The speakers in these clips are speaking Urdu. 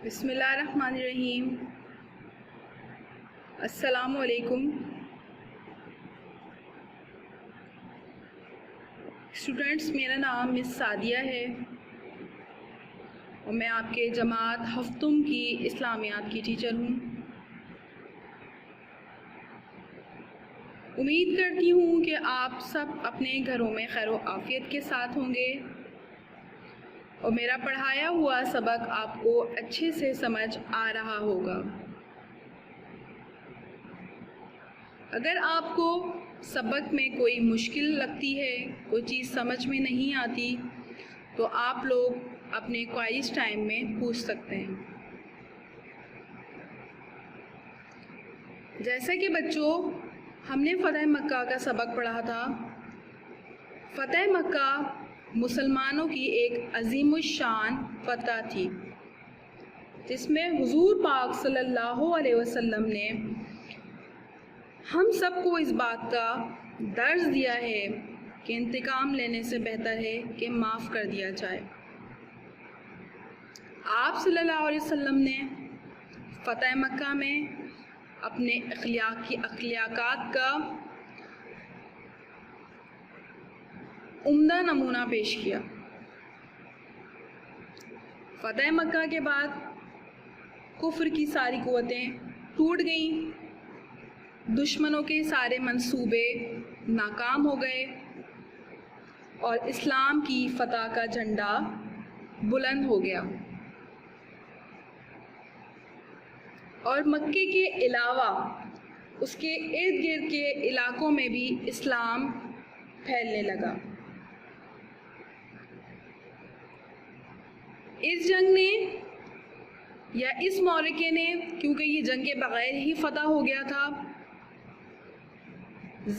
بسم اللہ الرحمن الرحیم۔ السلام علیکم اسٹوڈنٹس، میرا نام مس سعدیہ ہے اور میں آپ کے جماعت ہفتم کی اسلامیات کی ٹیچر ہوں۔ امید کرتی ہوں کہ آپ سب اپنے گھروں میں خیر و عافیت کے ساتھ ہوں گے اور میرا پڑھایا ہوا سبق آپ کو اچھے سے سمجھ آ رہا ہوگا۔ اگر آپ کو سبق میں کوئی مشکل لگتی ہے، کوئی چیز سمجھ میں نہیں آتی، تو آپ لوگ اپنے کوائز ٹائم میں پوچھ سکتے ہیں۔ جیسا کہ بچوں ہم نے فتح مکہ کا سبق پڑھا تھا، فتح مکہ مسلمانوں کی ایک عظیم الشان فتح تھی، جس میں حضور پاک صلی اللہ علیہ وسلم نے ہم سب کو اس بات کا درس دیا ہے کہ انتقام لینے سے بہتر ہے کہ معاف کر دیا جائے۔ آپ صلی اللہ علیہ وسلم نے فتح مکہ میں اپنے اخلاقات کا عمدہ نمونہ پیش کیا۔ فتح مکہ کے بعد کفر کی ساری قوتیں ٹوٹ گئیں، دشمنوں کے سارے منصوبے ناکام ہو گئے اور اسلام کی فتح کا جھنڈا بلند ہو گیا، اور مکے کے علاوہ اس کے ارد گرد کے علاقوں میں بھی اسلام پھیلنے لگا۔ اس جنگ نے یا اس معرکے نے، کیونکہ یہ جنگ کے بغیر ہی فتح ہو گیا تھا،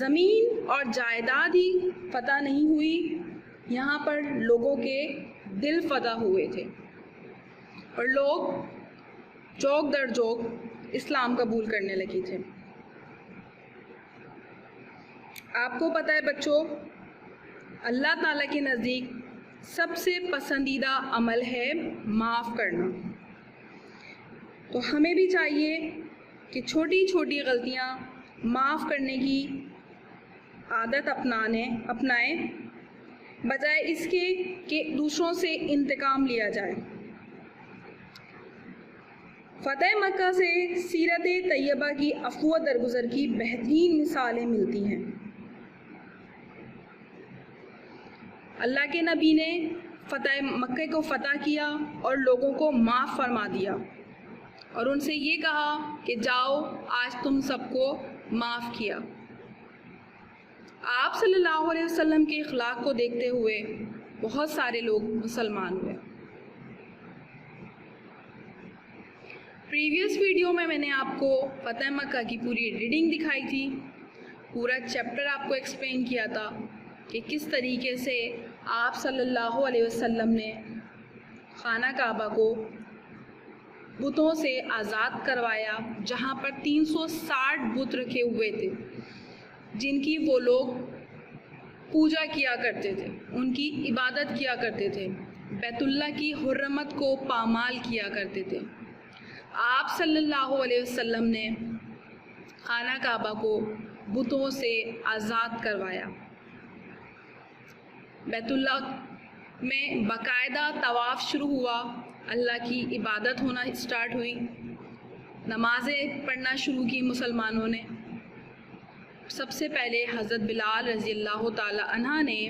زمین اور جائیداد ہی فتح نہیں ہوئی، یہاں پر لوگوں کے دل فتح ہوئے تھے اور لوگ چوک در چوک اسلام قبول کرنے لگے تھے۔ آپ کو پتہ ہے بچوں، اللہ تعالیٰ کے نزدیک سب سے پسندیدہ عمل ہے معاف کرنا، تو ہمیں بھی چاہیے کہ چھوٹی چھوٹی غلطیاں معاف کرنے کی عادت اپنائیں، بجائے اس کے کہ دوسروں سے انتقام لیا جائے۔ فتح مکہ سے سیرت طیبہ کی عفو درگزر کی بہترین مثالیں ملتی ہیں۔ اللہ کے نبی نے فتح مکہ کو فتح کیا اور لوگوں کو معاف فرما دیا اور ان سے یہ کہا کہ جاؤ، آج تم سب کو معاف کیا۔ آپ صلی اللہ علیہ وسلم کے اخلاق کو دیکھتے ہوئے بہت سارے لوگ مسلمان ہوئے۔ پریویس ویڈیو میں نے آپ کو فتح مکہ کی پوری ریڈنگ دکھائی تھی، پورا چیپٹر آپ کو ایکسپلین کیا تھا کہ کس طریقے سے آپ صلی اللہ علیہ وسلم نے خانہ کعبہ کو بتوں سے آزاد کروایا، جہاں پر 360 بت رکھے ہوئے تھے جن کی وہ لوگ پوجا کیا کرتے تھے، ان کی عبادت کیا کرتے تھے، بیت اللہ کی حرمت کو پامال کیا کرتے تھے۔ آپ صلی اللہ علیہ وسلم نے خانہ کعبہ کو بتوں سے آزاد کروایا، بیت اللہ میں باقاعدہ طواف شروع ہوا، اللہ کی عبادت ہونا اسٹارٹ ہوئی، نمازیں پڑھنا شروع کی مسلمانوں نے۔ سب سے پہلے حضرت بلال رضی اللہ تعالی عنہ نے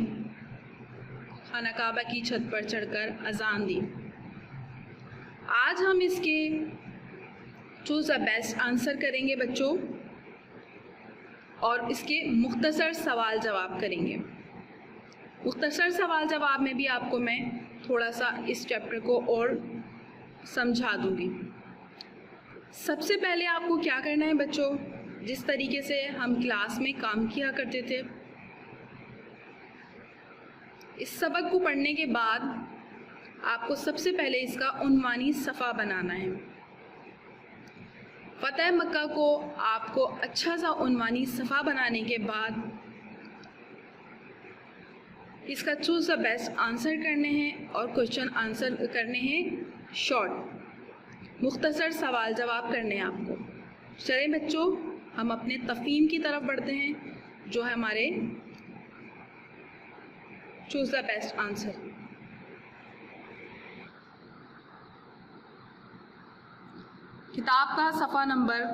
خانہ کعبہ کی چھت پر چڑھ کر اذان دی۔ آج ہم اس کے چوز دا بیسٹ آنسر کریں گے بچوں، اور اس کے مختصر سوال جواب کریں گے۔ مختصر سوال جواب میں بھی آپ کو میں تھوڑا سا اس چیپٹر کو اور سمجھا دوں گی۔ سب سے پہلے آپ کو کیا کرنا ہے بچوں، جس طریقے سے ہم کلاس میں کام کیا کرتے تھے، اس سبق کو پڑھنے کے بعد آپ کو سب سے پہلے اس کا عنوانی صفحہ بنانا ہے۔ فتح مکہ کو آپ کو اچھا سا عنوانی صفحہ بنانے کے بعد اس کا چوز دا بیسٹ آنسر کرنے ہیں اور کوشچن آنسر کرنے ہیں شارٹ۔ مختصر سوال جواب کرنے ہیں آپ کو. چلیں بچوں ہم اپنے تفہیم کی طرف بڑھتے ہیں جو ہے ہمارے چوز دا بیسٹ آنسر. کتاب کا صفحہ نمبر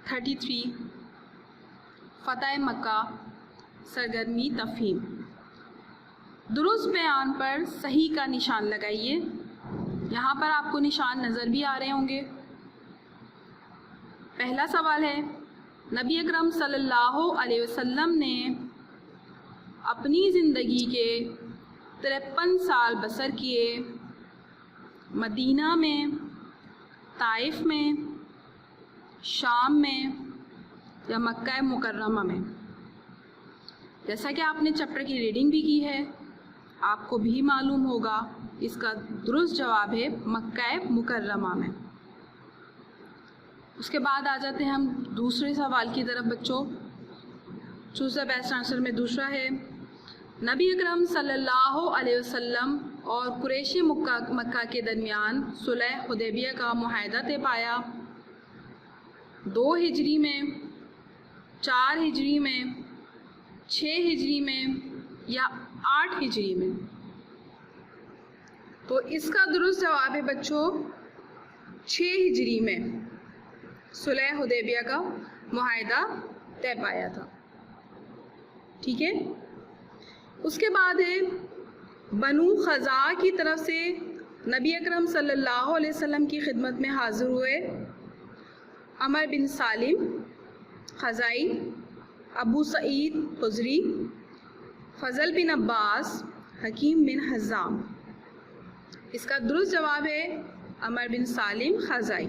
33 فتح مکہ سرگرمی تفہیم. درست بیان پر صحیح کا نشان لگائیے. یہاں پر آپ کو نشان نظر بھی آ رہے ہوں گے. پہلا سوال ہے نبی اکرم صلی اللہ علیہ وسلم نے اپنی زندگی کے 53 سال بسر کیے مدینہ میں، طائف میں، شام میں یا مکہ مکرمہ میں. جیسا کہ آپ نے چیپٹر کی ریڈنگ بھی کی ہے آپ کو بھی معلوم ہوگا اس کا درست جواب ہے مکہ مکرمہ میں. اس کے بعد آ جاتے ہیں ہم دوسرے سوال کی طرف بچوں. چوز دا بیسٹ آنسر میں دوسرا ہے نبی اکرم صلی اللہ علیہ وسلم اور قریش مکہ کے درمیان صلح حدیبیہ کا معاہدہ طے پایا 2 ہجری میں، 4 ہجری میں، 6 ہجری میں یا 8 ہجری میں. تو اس کا درست جواب ہے بچوں 6 ہجری میں صلح حدیبیہ کا معاہدہ طے پایا تھا. ٹھیک ہے. اس کے بعد ہے بنو خزاع کی طرف سے نبی اکرم صلی اللہ علیہ وسلم کی خدمت میں حاضر ہوئے عمر بن سالم خزاعی، ابو سعید خزری، فضل بن عباس، حکیم بن حزام. اس کا درست جواب ہے عمر بن سالم خزاعی.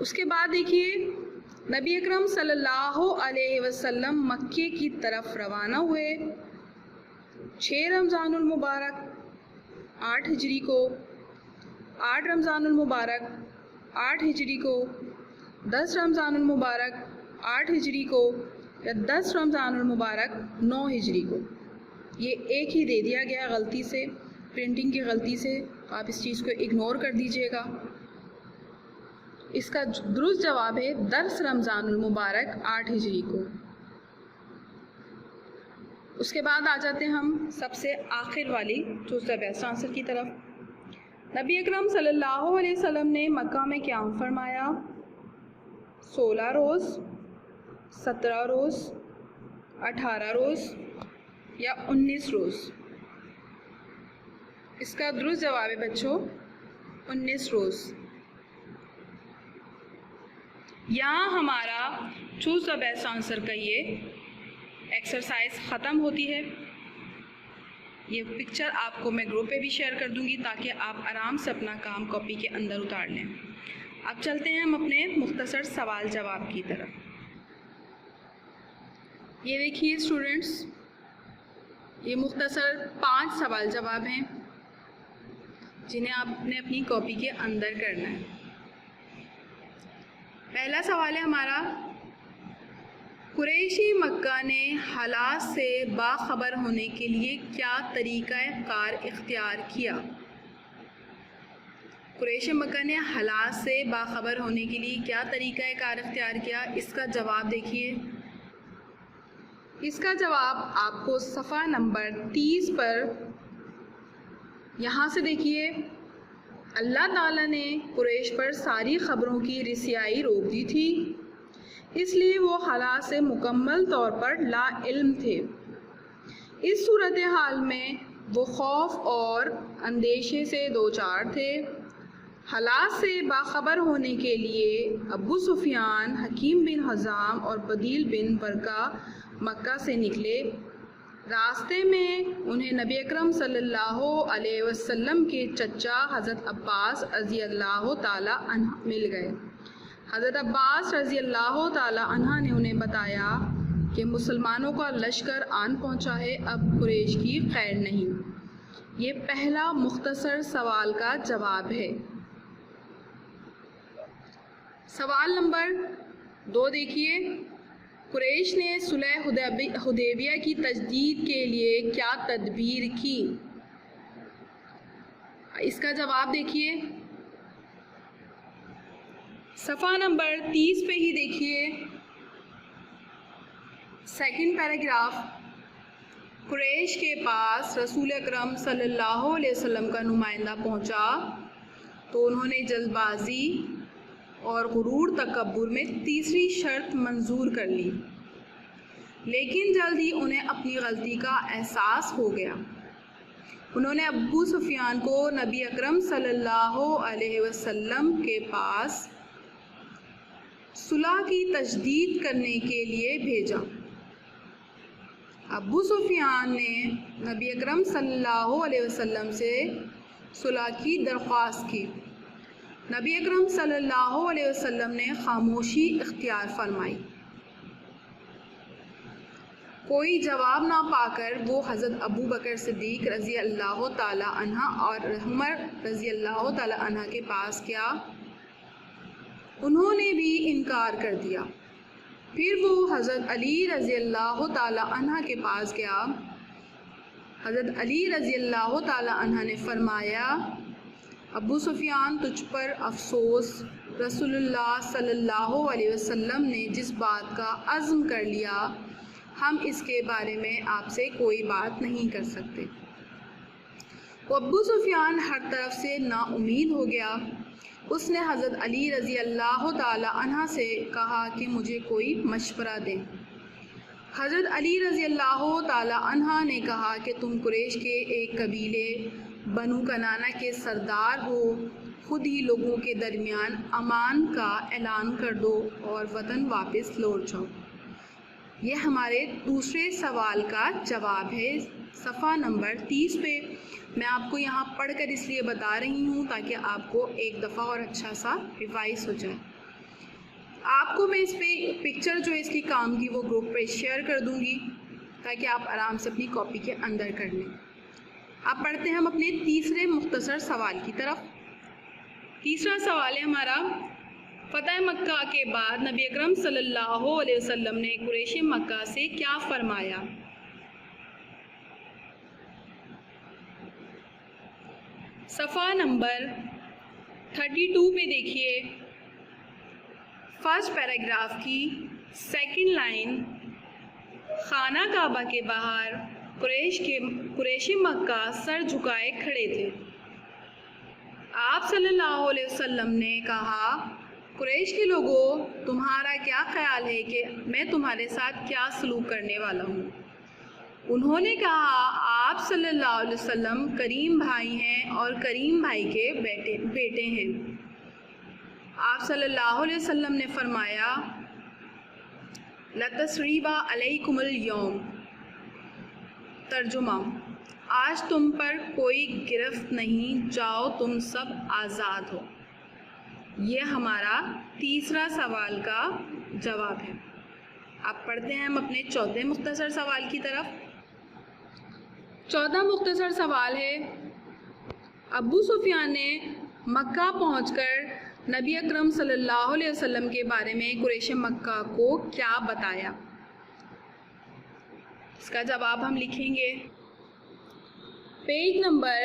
اس کے بعد دیکھیے نبی اکرم صلی اللہ علیہ وسلم مکے کی طرف روانہ ہوئے 6 رمضان المبارک 8 ہجری کو، 8 رمضان المبارک 8 ہجری کو، 10 رمضان المبارک 8 ہجری کو یا 10 رمضان المبارک 9 ہجری کو. یہ ایک ہی دے دیا گیا غلطی سے، پرنٹنگ کی غلطی سے، آپ اس چیز کو اگنور کر دیجئے گا. اس کا درست جواب ہے 10 رمضان المبارک 8 ہجری کو. اس کے بعد آ جاتے ہیں ہم سب سے آخر والی چوز دا بیسٹ آنسر کی طرف. نبی اکرم صلی اللہ علیہ وسلم نے مکہ میں قیام فرمایا 16 روز، 17 روز، 18 روز یا 19 روز. اس کا درست جواب ہے بچوں 19 روز. یہاں ہمارا چوز دا بیسٹ آنسر کا یہ ایکسرسائز ختم ہوتی ہے. یہ پکچر آپ کو میں گروپ پہ بھی شیئر کر دوں گی تاکہ آپ آرام سے اپنا کام کاپی کے اندر اتار لیں. اب چلتے ہیں ہم اپنے مختصر سوال جواب کی طرف. یہ دیکھیے اسٹوڈنٹس، یہ مختصر 5 سوال جواب ہیں جنہیں آپ نے اپنی کاپی کے اندر کرنا ہے. پہلا سوال ہے ہمارا قریشی مکہ نے حالات سے باخبر ہونے کے لیے کیا طریقہ کار اختیار کیا؟ قریش مکہ نے حالات سے باخبر ہونے کے لیے کیا طریقہ کار اختیار کیا؟ اس کا جواب دیکھیے. اس کا جواب آپ کو صفحہ نمبر 30 پر یہاں سے دیکھیے. اللہ تعالیٰ نے قریش پر ساری خبروں کی رسائی روک دی تھی، اس لیے وہ حالات سے مکمل طور پر لا علم تھے. اس صورتحال میں وہ خوف اور اندیشے سے دوچار تھے. حالات سے باخبر ہونے کے لیے ابو سفیان، حکیم بن حزام اور بدیل بن برقہ مکہ سے نکلے. راستے میں انہیں نبی اکرم صلی اللہ علیہ وسلم کے چچا حضرت عباس رضی اللہ تعالیٰ عنہ مل گئے. حضرت عباس رضی اللہ تعالیٰ عنہ نے انہیں بتایا کہ مسلمانوں کا لشکر آن پہنچا ہے، اب قریش کی خیر نہیں. یہ پہلا مختصر سوال کا جواب ہے. سوال نمبر 2 دیکھیے. قریش نے صلح حدیبیہ کی تجدید کے لیے کیا تدبیر کی؟ اس کا جواب دیکھیے صفحہ نمبر 30 پہ ہی دیکھیے، سیکنڈ پیراگراف۔ قریش کے پاس رسول اکرم صلی اللہ علیہ وسلم کا نمائندہ پہنچا تو انہوں نے جلد بازی اور غرور تکبر میں تیسری شرط منظور کر لی، لیکن جلد ہی انہیں اپنی غلطی کا احساس ہو گیا۔ انہوں نے ابو سفیان کو نبی اکرم صلی اللہ علیہ وسلم کے پاس صلح کی تجدید کرنے کے لیے بھیجا۔ ابو سفیان نے نبی اکرم صلی اللہ علیہ وسلم سے صلح کی درخواست کی۔ نبی اکرم صلی اللہ علیہ وسلم نے خاموشی اختیار فرمائی۔ کوئی جواب نہ پا کر وہ حضرت ابو بکر صدیق رضی اللہ تعالی عنہ اور عمر رضی اللہ تعالی عنہ کے پاس گیا۔ انہوں نے بھی انکار کر دیا۔ پھر وہ حضرت علی رضی اللہ تعالی عنہ کے پاس گیا۔ حضرت علی رضی اللہ تعالی عنہ نے فرمایا، ابو سفیان تجھ پر افسوس، رسول اللہ صلی اللہ علیہ وسلم نے جس بات کا عزم کر لیا ہم اس کے بارے میں آپ سے کوئی بات نہیں کر سکتے۔ وہ ابو سفیان ہر طرف سے نا امید ہو گیا۔ اس نے حضرت علی رضی اللہ تعالی عنہ سے کہا کہ مجھے کوئی مشورہ دیں۔ حضرت علی رضی اللہ تعالی عنہ نے کہا کہ تم قریش کے ایک قبیلے بنو کنانہ کے سردار ہو، خود ہی لوگوں کے درمیان امان کا اعلان کر دو اور وطن واپس لوٹ جاؤ۔ یہ ہمارے دوسرے سوال کا جواب ہے، صفحہ نمبر 30 پہ۔ میں آپ کو یہاں پڑھ کر اس لیے بتا رہی ہوں تاکہ آپ کو ایک دفعہ اور اچھا سا ریوائز ہو جائے۔ آپ کو میں اس پہ پکچر جو اس کی کام کی وہ گروپ پہ شیئر کر دوں گی تاکہ آپ آرام سے اپنی کاپی کے اندر کر لیں۔ آپ پڑھتے ہیں ہم اپنے تیسرے مختصر سوال کی طرف۔ تیسرا سوال ہے ہمارا، فتح مکہ کے بعد نبی اکرم صلی اللہ علیہ وسلم نے قریش مکہ سے کیا فرمایا؟ صفحہ نمبر 32 پہ دیکھیے، فرسٹ پیراگراف کی سیکنڈ لائن۔ خانہ کعبہ کے باہر قریش مکہ سر جھکائے کھڑے تھے۔ آپ صلی اللہ علیہ وسلم نے کہا، قریش کے لوگوں، تمہارا کیا خیال ہے کہ میں تمہارے ساتھ کیا سلوک کرنے والا ہوں؟ انہوں نے کہا، آپ صلی اللہ علیہ وسلم کریم بھائی ہیں اور کریم بھائی کے بیٹے ہیں۔ آپ صلی اللہ علیہ وسلم نے فرمایا، لَتَثْرِيبَ عَلَيْكُمُ الْيَوْمَ، ترجمہ، آج تم پر کوئی گرفت نہیں، جاؤ تم سب آزاد ہو۔ یہ ہمارا تیسرا سوال کا جواب ہے۔ آپ پڑھتے ہیں ہم اپنے چوتھے مختصر سوال کی طرف۔ چوتھا مختصر سوال ہے، ابو سفیان نے مکہ پہنچ کر نبی اکرم صلی اللہ علیہ وسلم کے بارے میں قریش مکہ کو کیا بتایا؟ اس کا جواب ہم لکھیں گے پیج نمبر۔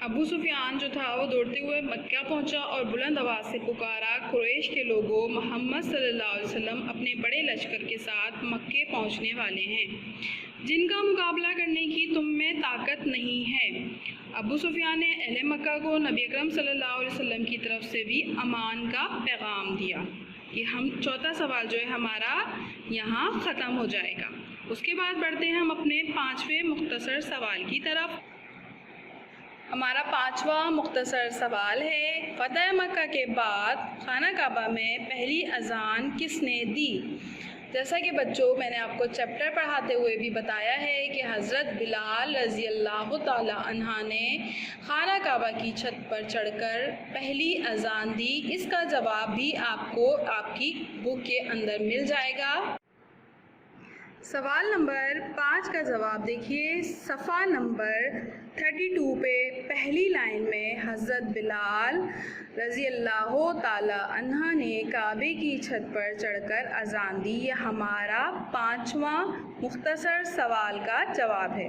ابو سفیان جو تھا وہ دوڑتے ہوئے مکہ پہنچا اور بلند آواز سے پکارا، قریش کے لوگوں، محمد صلی اللہ علیہ وسلم اپنے بڑے لشکر کے ساتھ مکے پہنچنے والے ہیں، جن کا مقابلہ کرنے کی تم میں طاقت نہیں ہے۔ ابو سفیان نے اہل مکہ کو نبی اکرم صلی اللہ علیہ وسلم کی طرف سے بھی امان کا پیغام دیا۔ یہ ہم چوتھا سوال جو ہے ہمارا یہاں ختم ہو جائے گا۔ اس کے بعد بڑھتے ہیں ہم اپنے پانچویں مختصر سوال کی طرف۔ ہمارا پانچواں مختصر سوال ہے، فتح مکہ کے بعد خانہ کعبہ میں پہلی اذان کس نے دی؟ جیسا کہ بچوں میں نے آپ کو چیپٹر پڑھاتے ہوئے بھی بتایا ہے کہ حضرت بلال رضی اللہ تعالی عنہ نے خانہ کعبہ کی چھت پر چڑھ کر پہلی اذان دی۔ اس کا جواب بھی آپ کو آپ کی بک کے اندر مل جائے گا۔ سوال نمبر 5 کا جواب دیکھیے، صفحہ نمبر 32 پہ پہلی لائن میں حضرت بلال رضی اللہ تعالی عنہ نے کعبے کی چھت پر چڑھ کر اذان دی۔ یہ ہمارا پانچواں مختصر سوال کا جواب ہے۔